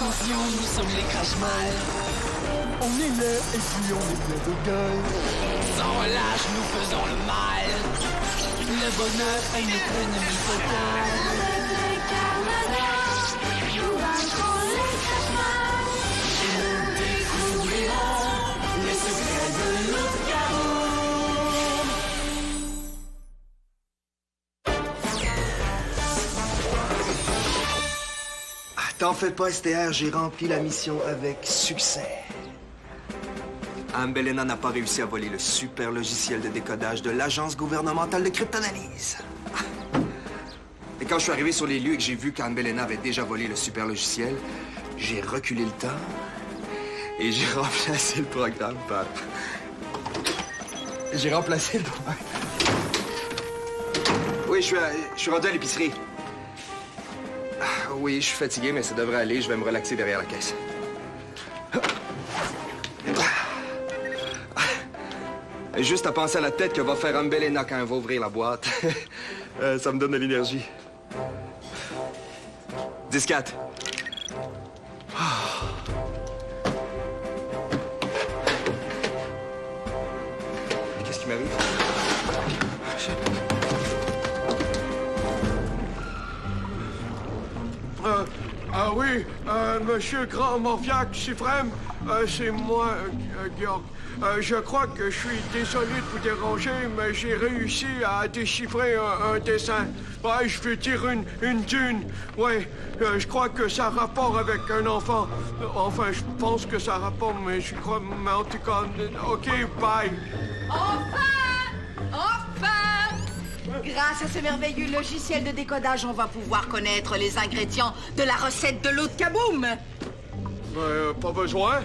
Attention, nous sommes les Crashmal. On est là et puis on est plein de gueule. Sans relâche, nous faisons le mal. Le bonheur est notre ennemi total. Nous vaincrons les Crashmal. Et nous découvrirons les secrets de Loup-Garou. T'en fais pas, STR, j'ai rempli la mission avec succès. Anne Belena n'a pas réussi à voler le super logiciel de décodage de l'Agence gouvernementale de cryptanalyse. Et quand je suis arrivé sur les lieux et que j'ai vu qu'Anne Belena avait déjà volé le super logiciel, j'ai reculé le temps et j'ai remplacé le programme par... J'ai remplacé le programme. Oui, je suis rendu à l'épicerie. Oui, je suis fatigué, mais ça devrait aller. Je vais me relaxer derrière la caisse. Juste à penser à la tête que va faire Anne Belena quand elle va ouvrir la boîte. Ça me donne de l'énergie. 10-4. Qu'est-ce qui m'arrive? Oui, Monsieur Grand Morviac suprême, c'est moi, Georg. Je crois que je suis désolé de vous déranger, mais j'ai réussi à déchiffrer un dessin. Ouais, je veux dire une dune. Ouais, je crois que ça a rapport avec un enfant. Enfin, je pense que ça a rapport, mais je crois... Mais en tout cas, OK, bye. Enfin! Enfin! Grâce à ce merveilleux logiciel de décodage, on va pouvoir connaître les ingrédients de la recette de l'eau de Kaboom. Pas besoin.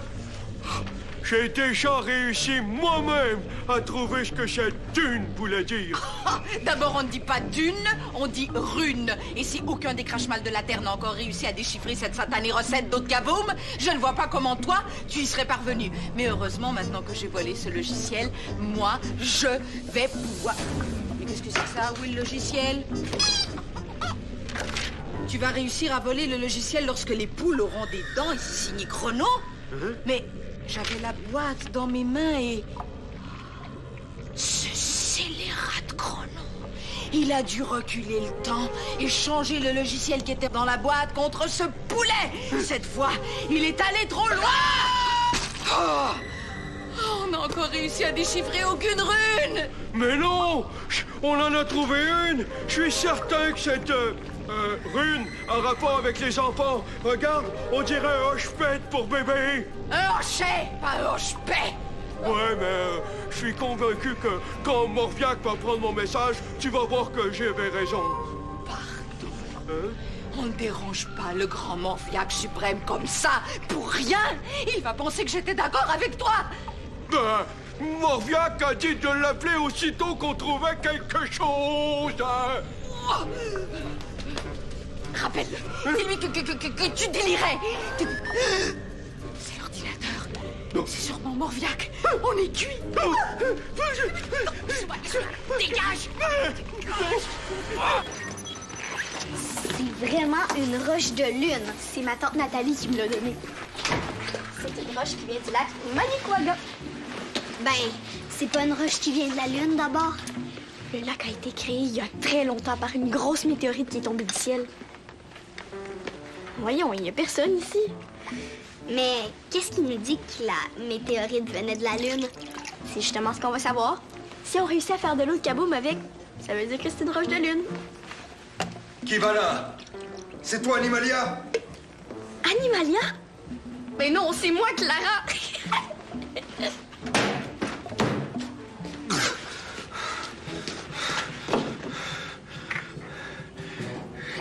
J'ai déjà réussi moi-même à trouver ce que cette dune voulait dire. D'abord, on ne dit pas dune, on dit rune. Et si aucun des Crashmal de la Terre n'a encore réussi à déchiffrer cette satanée recette d'eau de Kaboom, je ne vois pas comment toi, tu y serais parvenu. Mais heureusement, maintenant que j'ai volé ce logiciel, moi, je vais pouvoir... Mais qu'est-ce que c'est que ça? Où est le logiciel? Tu vas réussir à voler le logiciel lorsque les poules auront des dents, et c'est signé Chrono. Mais j'avais la boîte dans mes mains et... Ce scélérat de Chrono. Il a dû reculer le temps et changer le logiciel qui était dans la boîte contre ce poulet. Cette fois, il est allé trop loin. On n'a encore réussi à déchiffrer aucune rune. Mais non! On en a trouvé une! Je suis certain que cette rune a rapport avec les enfants. Regarde, on dirait un hoche-pète pour bébé. Un hochet, pas un hoche-pète. Ouais, mais je suis convaincu que quand Morviac va prendre mon message, tu vas voir que j'avais raison. Pardon. Hein? On ne dérange pas le grand Morviac suprême comme ça, pour rien. Il va penser que j'étais d'accord avec toi. Morviac a dit de l'appeler aussitôt qu'on trouvait quelque chose. Rappelle-le. Dis-lui que tu délirais. C'est l'ordinateur. C'est sûrement Morviac. On est cuit. Dégage. C'est vraiment une roche de lune. C'est ma tante Nathalie qui me l'a donnée. C'est une roche qui vient du lac Manicouagan. Ben, c'est pas une roche qui vient de la lune d'abord. Le lac a été créé il y a très longtemps par une grosse météorite qui est tombée du ciel. Voyons, il y a personne ici. Mais qu'est-ce qui nous dit que la météorite venait de la lune? C'est justement ce qu'on va savoir. Si on réussit à faire de l'eau de Kaboom avec, ça veut dire que c'est une roche de lune. Qui va là? C'est toi, Animalia? Animalia? Ben non, c'est moi, Clara.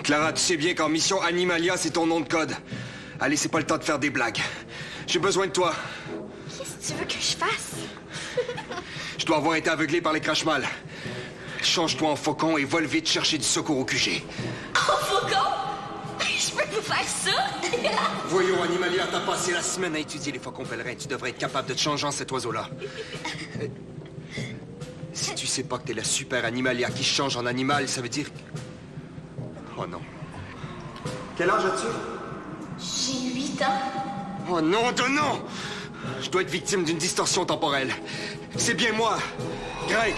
Clara, tu sais bien qu'en mission Animalia, c'est ton nom de code. Allez, c'est pas le temps de faire des blagues. J'ai besoin de toi. Qu'est-ce que tu veux que je fasse? Je dois avoir été aveuglé par les Crashmal. Change-toi en faucon et vole vite chercher du secours au QG. En faucon? Je peux vous faire ça? Voyons, Animalia, t'as passé la semaine à étudier les faucons pèlerins. Tu devrais être capable de te changer en cet oiseau-là. Si tu sais pas que t'es la super Animalia qui change en animal, ça veut dire... Oh non. Quel âge as-tu? J'ai 8 ans. Oh non de non! Je dois être victime d'une distorsion temporelle. C'est bien moi, Greg.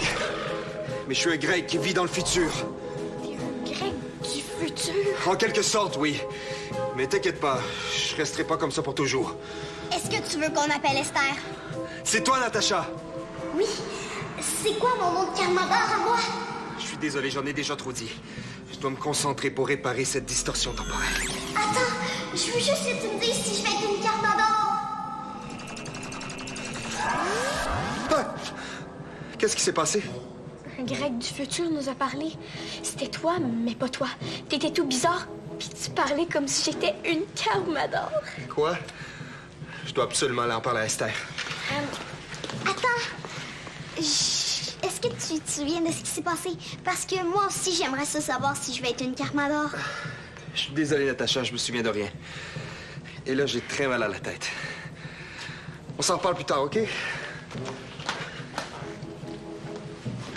Mais je suis un Greg qui vit dans le futur. T'es un Greg du futur. En quelque sorte, oui. Mais t'inquiète pas, je resterai pas comme ça pour toujours. Est-ce que tu veux qu'on appelle Esther? C'est toi, Natacha. Oui. C'est quoi mon nom de Carmador à moi? Je suis désolé, j'en ai déjà trop dit. Je dois me concentrer pour réparer cette distorsion temporelle. Attends, je veux juste que tu me dises si je vais être une Carmador. Ah! Qu'est-ce qui s'est passé? Un Grec du futur nous a parlé. C'était toi, mais pas toi. T'étais tout bizarre, puis tu parlais comme si j'étais une Carmador. Quoi? Je dois absolument aller en parler à Esther. Attends. Est-ce que tu te souviens de ce qui s'est passé? Parce que moi aussi, j'aimerais ça savoir si je vais être une Carmador. Je suis désolé, Natacha, je me souviens de rien. Et là, j'ai très mal à la tête. On s'en reparle plus tard, OK?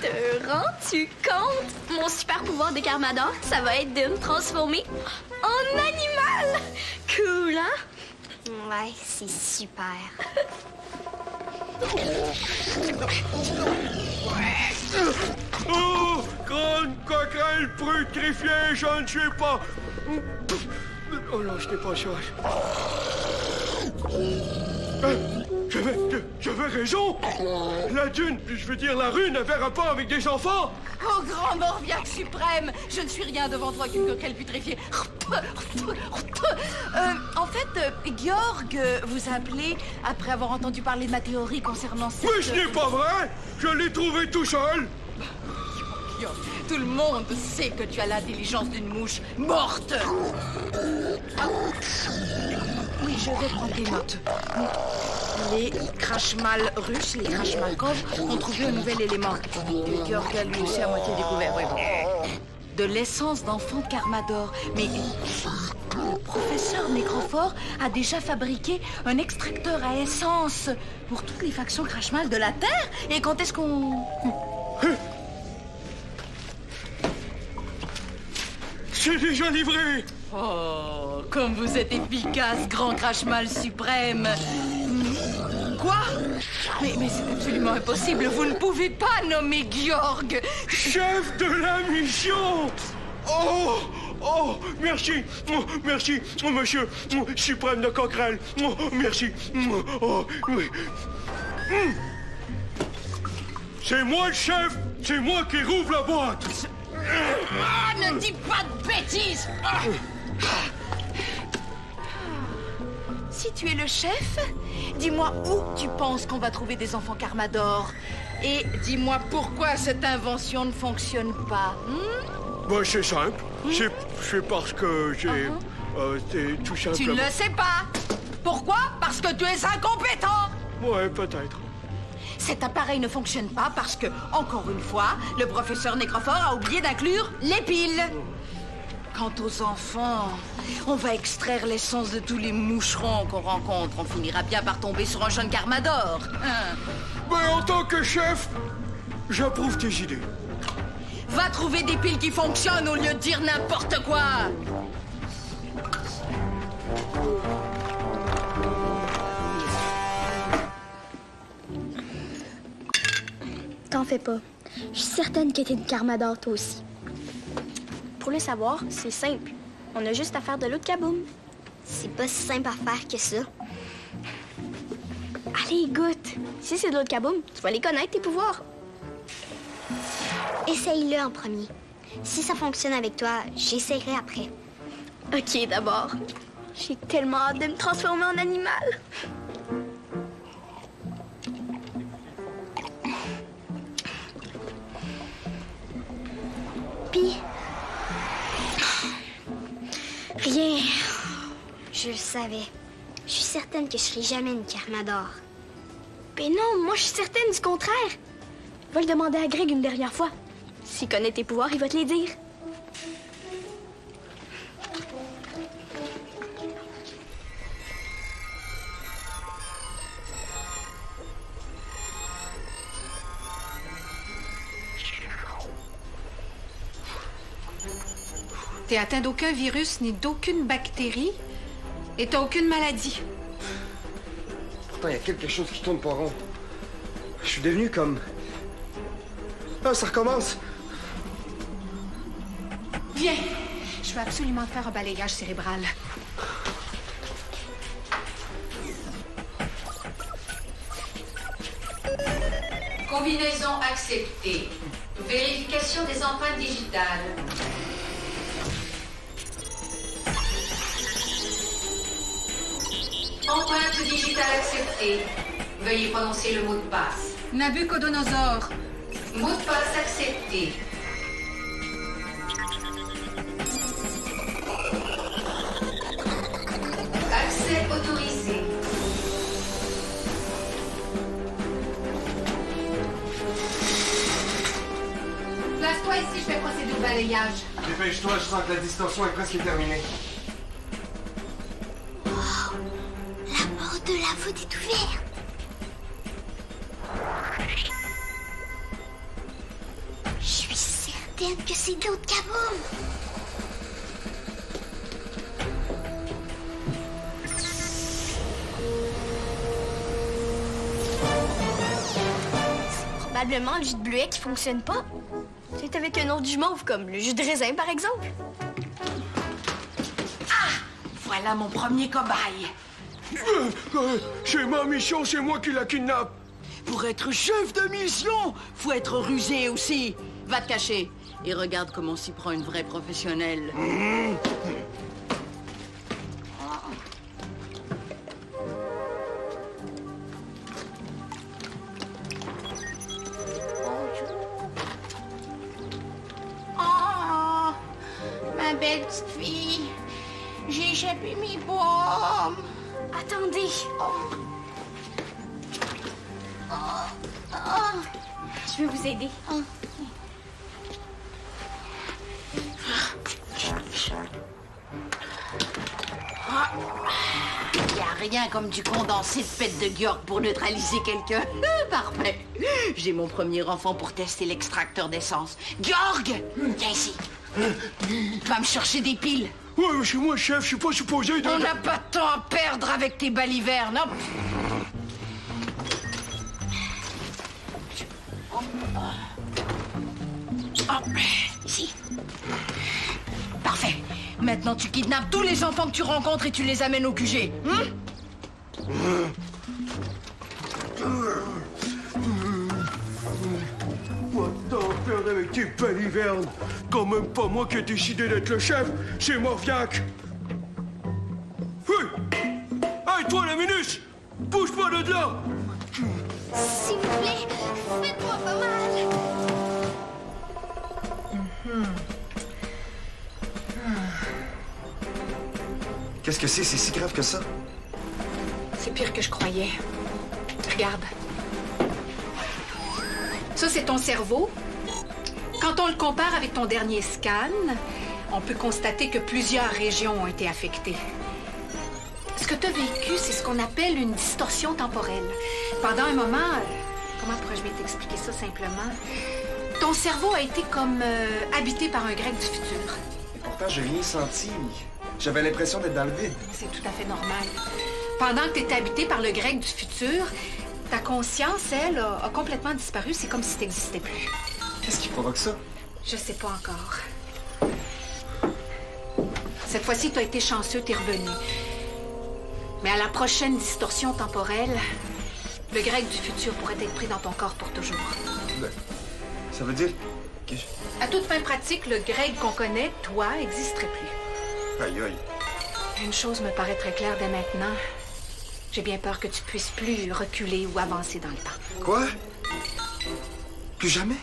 Te rends-tu compte? Mon super pouvoir de Carmador, ça va être de me transformer en animal! Cool, hein? Ouais, c'est super. Oh, grande coquerelle putréfiée, je ne suis pas... Oh non, ce n'est pas ça. J'avais raison. La dune, je veux dire la rune, avait rapport avec des enfants. Oh, grand Morviac suprême, je ne suis rien devant toi qu'une coquerelle putréfiée. En fait, Georg vous a appelé après avoir entendu parler de ma théorie concernant cette... Mais ce n'est pas vrai. Je l'ai trouvé tout seul. Georg, tout le monde sait que tu as l'intelligence d'une mouche morte. Oui, je vais prendre des notes. Les Krashmal russes, les Krashmalkov, ont trouvé un nouvel élément que Georg a lui aussi à moitié découvert. Oui, bon. De l'essence d'enfant de Carmador. Mais le professeur Nécrophore a déjà fabriqué un extracteur à essence pour toutes les factions Krashmal de la Terre. Et quand est-ce qu'on... C'est déjà livré. Oh, comme vous êtes efficace, grand Krashmal suprême. Quoi? Mais c'est absolument impossible. Vous ne pouvez pas nommer Georg. Chef de la mission. Oh, merci. Oh, merci, monsieur suprême de Coquerel. Oh, merci. Oh, oui. C'est moi le chef. C'est moi qui rouvre la boîte. Ah, ne dis pas de bêtises! Si tu es le chef, dis-moi où tu penses qu'on va trouver des enfants Carmador. Et dis-moi pourquoi cette invention ne fonctionne pas. Ben, c'est simple. C'est parce que j'ai... c'est tout simplement... Tu ne le sais pas. Pourquoi? Parce que tu es incompétent. Ouais, peut-être. Cet appareil ne fonctionne pas parce que, encore une fois, le professeur Nécrophore a oublié d'inclure les piles. Quant aux enfants, on va extraire l'essence de tous les moucherons qu'on rencontre. On finira bien par tomber sur un jeune Carmador. Mais en tant que chef, j'approuve tes idées. Va trouver des piles qui fonctionnent au lieu de dire n'importe quoi. T'en fais pas. Je suis certaine que t'es une Carmador, toi aussi. Pour le savoir, c'est simple. On a juste à faire de l'eau de kaboom. C'est pas si simple à faire que ça. Allez, goûte. Si c'est de l'eau de kaboom, tu vas les connaître, tes pouvoirs. Essaye-le en premier. Si ça fonctionne avec toi, j'essaierai après. OK, d'abord. J'ai tellement hâte de me transformer en animal. Puis... rien. Je le savais. Je suis certaine que je serai jamais une Carmador. Mais non, moi je suis certaine du contraire. Va le demander à Greg une dernière fois. S'il connaît tes pouvoirs, il va te les dire. T'es atteint d'aucun virus ni d'aucune bactérie? Et t'as aucune maladie. Pourtant, il y a quelque chose qui tourne pas rond. Je suis devenu comme... Ah, ça recommence! Viens, je veux absolument te faire un balayage cérébral. Combinaison acceptée. Vérification des empreintes digitales. Empreinte digitale acceptée. Veuillez prononcer le mot de passe. Nabucodonosor. Mot de passe accepté. Accès autorisé. Place-toi ici, je vais procéder au balayage. Dépêche-toi, je sens que la distorsion est presque terminée. La porte de la voûte est ouverte. Je suis certaine que c'est de l'eau de Kaboom. C'est probablement le jus de bleuet qui fonctionne pas. C'est avec un autre jus mauve, comme le jus de raisin, par exemple. Voilà mon premier cobaye. C'est ma mission, c'est moi qui la kidnappe. Pour être chef de mission, faut être rusé aussi. Va te cacher et regarde comment s'y prend une vraie professionnelle. Oh, ma belle petite fille. J'ai échappé mes pommes. Attendez. Je vais vous aider. Y a rien comme du condensé de pète de Georg pour neutraliser quelqu'un. Parfait. J'ai mon premier enfant pour tester l'extracteur d'essence. Georg, viens ici. Va me chercher des piles. Ouais, mais c'est moi, chef, je suis pas supposé de... On n'a pas de temps à perdre avec tes balivernes. Hop. Ici. Parfait. Maintenant, tu kidnappes tous les enfants que tu rencontres et tu les amènes au QG. Quoi t'en faire avec tes balivernes? Quand même pas moi qui ai décidé d'être le chef, c'est Morviac. Hey, toi, la Minus! Bouge pas de là! S'il vous plaît, faites-moi pas mal. Qu'est-ce que c'est? C'est si grave que ça? C'est pire que je croyais. Regarde. Ça, c'est ton cerveau. Quand on le compare avec ton dernier scan, on peut constater que plusieurs régions ont été affectées. Ce que tu as vécu, c'est ce qu'on appelle une distorsion temporelle. Pendant un moment, comment pourrais-je bien t'expliquer ça simplement? Ton cerveau a été comme habité par un grec du futur. Et pourtant, j'ai rien senti. J'avais l'impression d'être dans le vide. C'est tout à fait normal. Pendant que tu étais habité par le grec du futur, ta conscience, elle, a complètement disparu. C'est comme si tu n'existais plus. Qu'est-ce qui provoque ça? Je sais pas encore. Cette fois-ci, tu as été chanceux, t'es revenu. Mais à la prochaine distorsion temporelle, le grec du futur pourrait être pris dans ton corps pour toujours. Ben, ça veut dire que... À toute fin pratique, le grec qu'on connaît, toi, n'existerait plus. Aïe, aïe. Une chose me paraît très claire dès maintenant. J'ai bien peur que tu puisses plus reculer ou avancer dans le temps. Quoi? Plus jamais?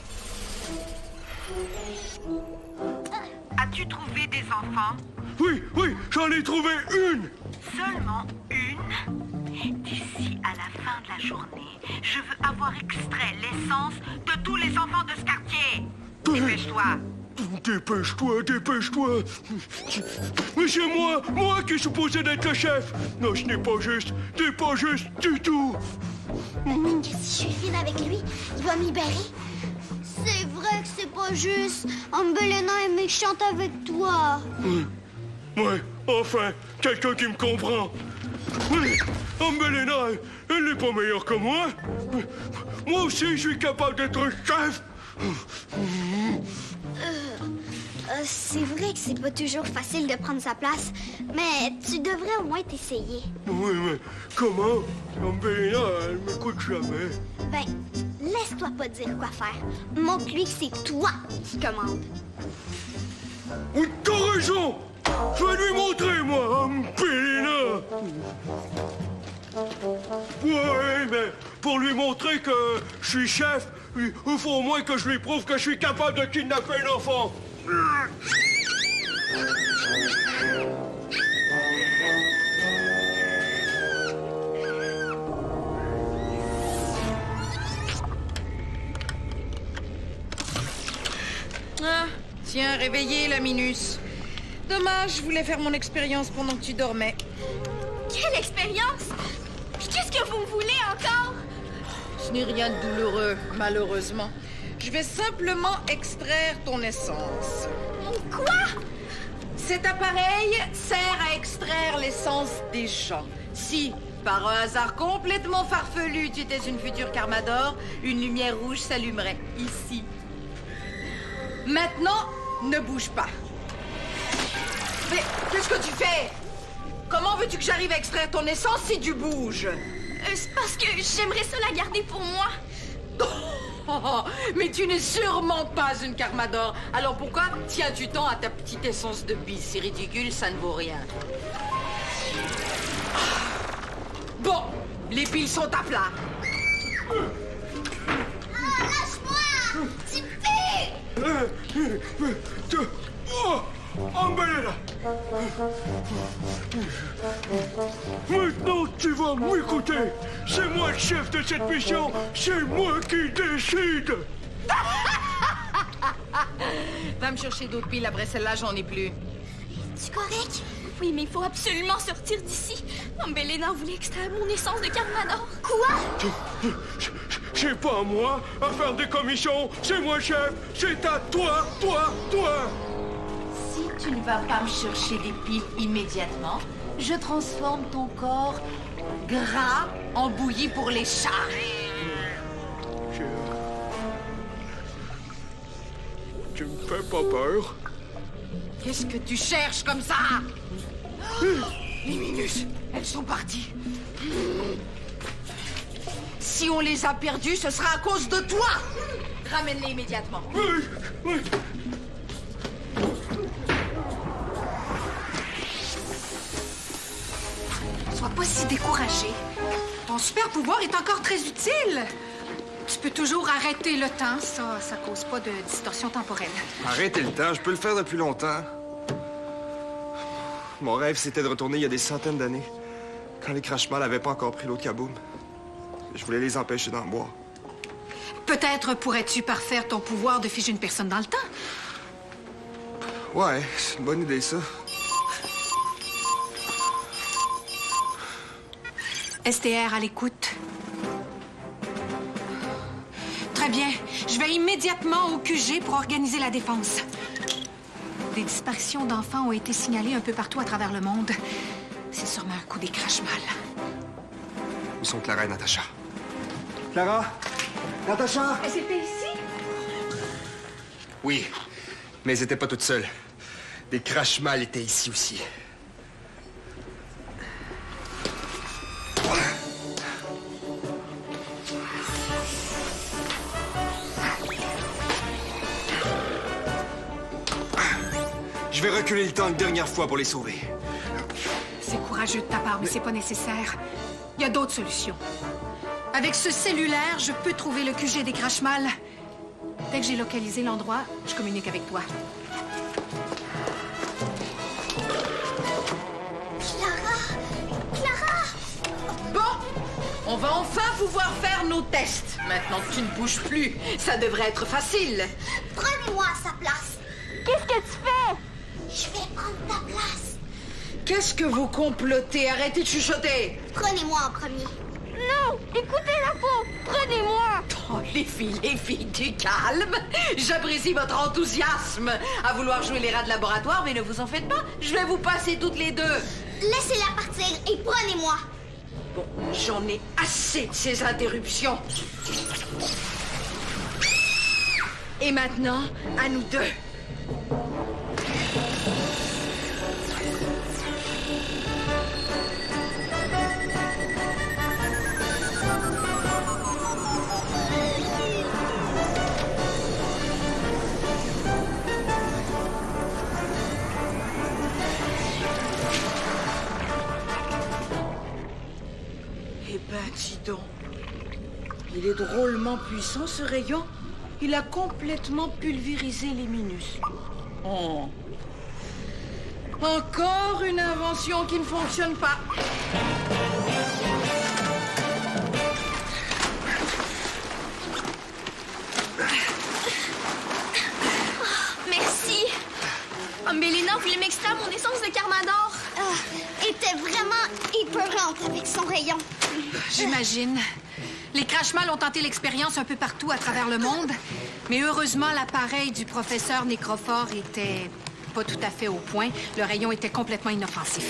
As-tu trouvé des enfants? Oui, j'en ai trouvé une! Seulement une? D'ici à la fin de la journée, je veux avoir extrait l'essence de tous les enfants de ce quartier. Dépêche-toi. Dépêche-toi. Mais c'est moi qui est supposé d'être le chef. Non, ce n'est pas juste. T'es pas juste du tout. Que si je suis fine avec lui, il va me libérer. C'est vrai que c'est pas juste. Ambelena est méchante avec toi. Ouais, enfin, quelqu'un qui me comprend. Oui, Anne-Belena, elle n'est pas meilleure que moi. Moi aussi, je suis capable d'être chef. C'est vrai que c'est pas toujours facile de prendre sa place, mais tu devrais au moins t'essayer. Oui, mais comment? Anne-Belena, elle m'écoute jamais. Ben, laisse-toi pas dire quoi faire. Montre-lui que c'est toi qui commande. Oui, t'as raison! Je vais lui montrer, moi, Anne-Belena! Ouais, mais pour lui montrer que je suis chef, il faut au moins que je lui prouve que je suis capable de kidnapper un enfant. Ah, tiens, réveillez la Minus. Dommage, je voulais faire mon expérience pendant que tu dormais. Quelle expérience! Puis qu'est-ce que vous voulez encore? Ce n'est rien de douloureux, malheureusement. Je vais simplement extraire ton essence. Quoi? Cet appareil sert à extraire l'essence des gens. Si, par un hasard complètement farfelu, tu étais une future Carmador, une lumière rouge s'allumerait ici. Maintenant, ne bouge pas. Mais qu'est-ce que tu fais? Comment veux-tu que j'arrive à extraire ton essence si tu bouges? C'est parce que j'aimerais ça la garder pour moi. Oh, mais tu n'es sûrement pas une Carmador. Alors pourquoi tiens-tu tant à ta petite essence de bise? C'est ridicule, ça ne vaut rien. Bon, les piles sont à plat. Lâche-moi! Tu piques! Oh, Anne-Belena! Maintenant, tu vas m'écouter. C'est moi le chef de cette mission. C'est moi qui décide. Va me chercher d'autres piles. Après celle-là, j'en ai plus. Tu correct? Oui, mais il faut absolument sortir d'ici. Anne-Belena voulait extraire mon essence de Carmador. Quoi? C'est pas à moi à faire des commissions. C'est moi le chef. C'est à toi, toi. Si tu ne vas pas me chercher des piles immédiatement, je transforme ton corps gras en bouillie pour les chats. Tu me fais pas peur? Qu'est-ce que tu cherches comme ça? Les Minus, elles sont parties. Si on les a perdues, ce sera à cause de toi. Ramène-les immédiatement. Oui. Sois pas si découragé. Ton super pouvoir est encore très utile. Tu peux toujours arrêter le temps. Ça cause pas de distorsion temporelle. Arrêtez le temps, je peux le faire depuis longtemps. Mon rêve, c'était de retourner il y a des centaines d'années, quand les Crashmal n'avaient pas encore pris l'eau de Kaboom. Je voulais les empêcher d'en boire. Peut-être pourrais-tu parfaire ton pouvoir de figer une personne dans le temps. Ouais, c'est une bonne idée, ça. STR à l'écoute. Très bien. Je vais immédiatement au QG pour organiser la défense. Des disparitions d'enfants ont été signalées un peu partout à travers le monde. C'est sûrement un coup des Crashmal. Où sont Clara et Natacha? Clara? Natacha? C'était ici? Oui, mais elles n'étaient pas toutes seules. Des Crashmal étaient ici aussi. Je vais reculer le temps une dernière fois pour les sauver. C'est courageux de ta part, mais c'est pas nécessaire. Il y a d'autres solutions. Avec ce cellulaire, je peux trouver le QG des Crashmal. Dès que j'ai localisé l'endroit, je communique avec toi. Clara! Bon, on va enfin pouvoir faire nos tests. Maintenant que tu ne bouges plus, ça devrait être facile. Prenez-moi à sa place. Qu'est-ce que tu fais? Je vais prendre ta place. Qu'est-ce que vous complotez? Arrêtez de chuchoter. Prenez-moi en premier. Non! peau! Écoutez la peau! Prenez-moi! Oh, les filles, du calme. J'apprécie votre enthousiasme à vouloir jouer les rats de laboratoire, mais ne vous en faites pas. Je vais vous passer toutes les deux. Laissez-la partir et prenez-moi. Bon, j'en ai assez de ces interruptions. Et maintenant, à nous deux. Eh ben, dis donc. Il est drôlement puissant, ce rayon. Il a complètement pulvérisé les minus. Oh. Encore une invention qui ne fonctionne pas. Merci! Oh, Mélina voulait m'extraire mon essence de Carmador. Était vraiment épeurante avec son rayon. J'imagine. Les Crashmal ont tenté l'expérience un peu partout à travers le monde, mais heureusement, l'appareil du professeur Nécrophore était pas tout à fait au point. Le rayon était complètement inoffensif.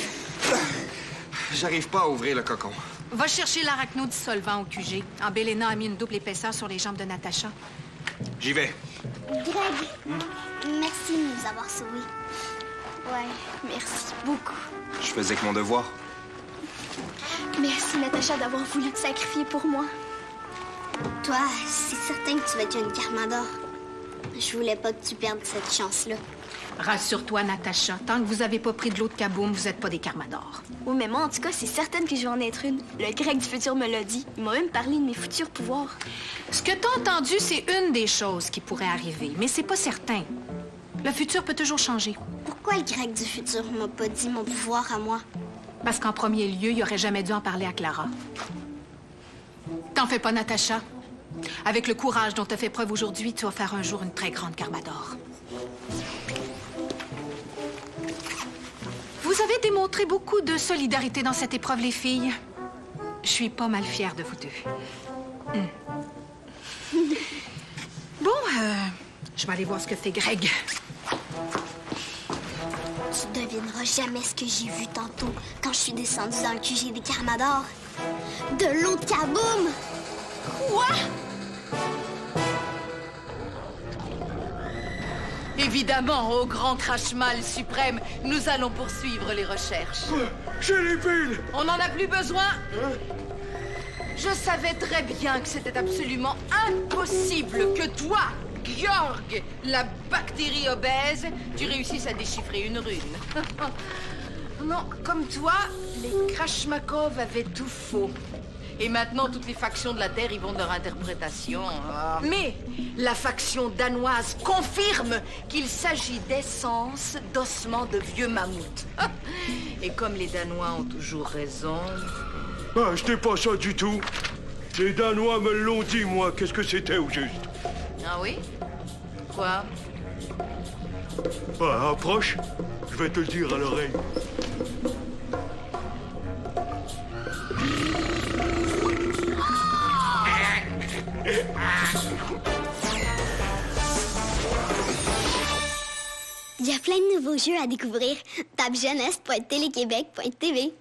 J'arrive pas à ouvrir le cocon. Va chercher l'arachnodissolvant au QG. Ambelena a mis une double épaisseur sur les jambes de Natacha. J'y vais. Greg, merci de nous avoir sauvés. Ouais, merci beaucoup. Je faisais que mon devoir. Merci, Natacha, d'avoir voulu te sacrifier pour moi. Toi, c'est certain que tu vas être une Carmador. Je voulais pas que tu perdes cette chance-là. Rassure-toi, Natacha. Tant que vous avez pas pris de l'eau de Kaboom, vous êtes pas des Carmadors. Oui, mais moi, en tout cas, c'est certain que je vais en être une. Le Greg du futur me l'a dit. Il m'a même parlé de mes futurs pouvoirs. Ce que t'as entendu, c'est une des choses qui pourrait arriver, mais c'est pas certain. Le futur peut toujours changer. Pourquoi le Greg du futur m'a pas dit mon pouvoir à moi? Parce qu'en premier lieu, il aurait jamais dû en parler à Clara. T'en fais pas, Natacha. Avec le courage dont t'as fait preuve aujourd'hui, tu vas faire un jour une très grande Carmador. Vous avez démontré beaucoup de solidarité dans cette épreuve, les filles. Je suis pas mal fière de vous deux. Bon, je vais aller voir ce que fait Greg. Tu devineras jamais ce que j'ai vu tantôt quand je suis descendue dans le QG des Carmadors. De l'eau de Kaboom! Quoi? Évidemment, au grand Crashmal suprême, nous allons poursuivre les recherches. J'ai les piles! On n'en a plus besoin. Je savais très bien que c'était absolument impossible que toi, Georg, la bactérie obèse, tu réussisses à déchiffrer une rune. Non, comme toi, les Krashmakov avaient tout faux. Et maintenant, toutes les factions de la Terre y vont de leur interprétation. Mais la faction danoise confirme qu'il s'agit d'essence d'ossements de vieux mammouths. Et comme les Danois ont toujours raison... Ah, c'était pas ça du tout. Les Danois me l'ont dit, moi. Qu'est-ce que c'était au juste? Ah oui? Quoi? Ah, approche. Je vais te le dire à l'oreille. Il y a plein de nouveaux jeux à découvrir. Tape jeunesse.téléquébec.tv.